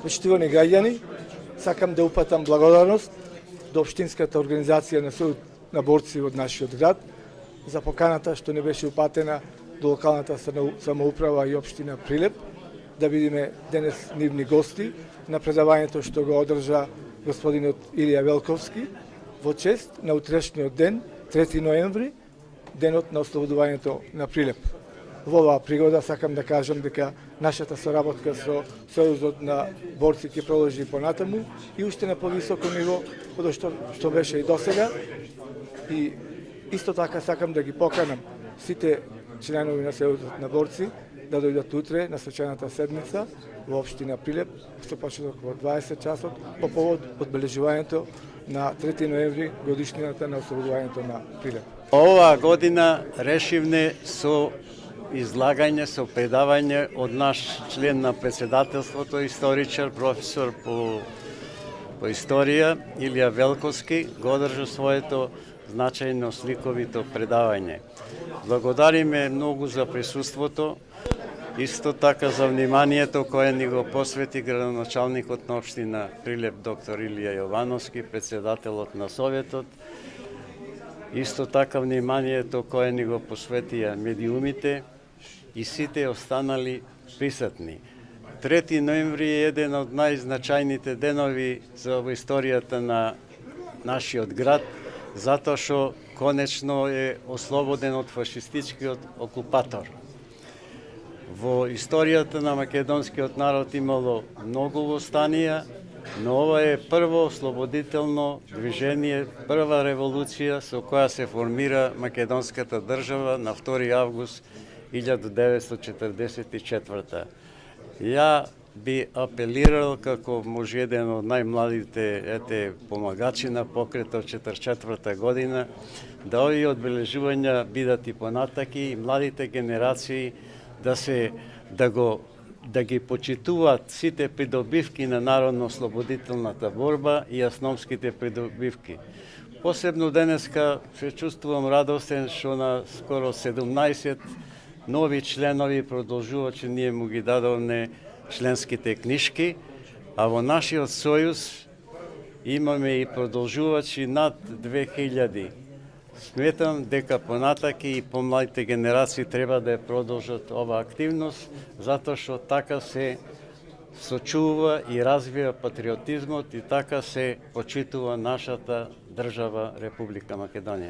Почитувани граѓани, сакам да упатам благодарност до Општинската организација на Сојуз на борци од нашиот град за поканата што не беше упатена до локалната самоуправа и општина Прилеп, да бидеме денес нивни гости на предавањето што го одржа господинот Илија Велковски во чест на утрешниот ден, 3 ноември, денот на ослободувањето на Прилеп. Во оваа пригода сакам да кажам дека нашата соработка со Сојузот на борци ќе продолжи понатаму и уште на повисоко ниво од што беше и досега. И исто така сакам да ги поканам сите членови на Сојузот на борци да дојдат утре на свечаната седмица во општина Прилеп, што почнува во 20 часот по повод одбележувањето на 3 ноември, годишнината на ослободувањето на Прилеп. Оваа година решивме со излагање, со предавање од наш член на председателството, историчар, професор по историја Илија Велковски, го одржа своето значајно сликовито предавање. Благодариме многу за присуството, исто така за вниманието кое ни го посвети градоначалникот на општина Прилеп доктор Илија Јовановски, председателот на Советот, исто така вниманието кое ни го посветија медиумите и сите останали присутни. 3 ноември е еден од најзначајните денови за во историјата на нашиот град, затоа што конечно е ослободен од фашистичкиот окупатор. Во историјата на македонскиот народ имало многу востанија, но ова е прво ослободително движение, прва револуција со која се формира македонската држава на 2 август 1944. Ја би апелирал како може еден од најмладите помагачи на покретот 44 година да овие одбележувања бидат и понатаки и младите генерации да ги почитуваат сите придобивки на народно-ослободителната борба и асновските придобивки. Посебно денеска се чувствувам радостен што на скоро 17 нови членови продолжувачи ние му ги дадовме членските книжки, а во нашиот сојуз имаме и продолжувачи над 2000. Сметам дека понатаки и помладите генерации треба да ја продолжат оваа активност, затоа што така се сочува и развива патриотизмот и така се почитува нашата држава Република Македонија.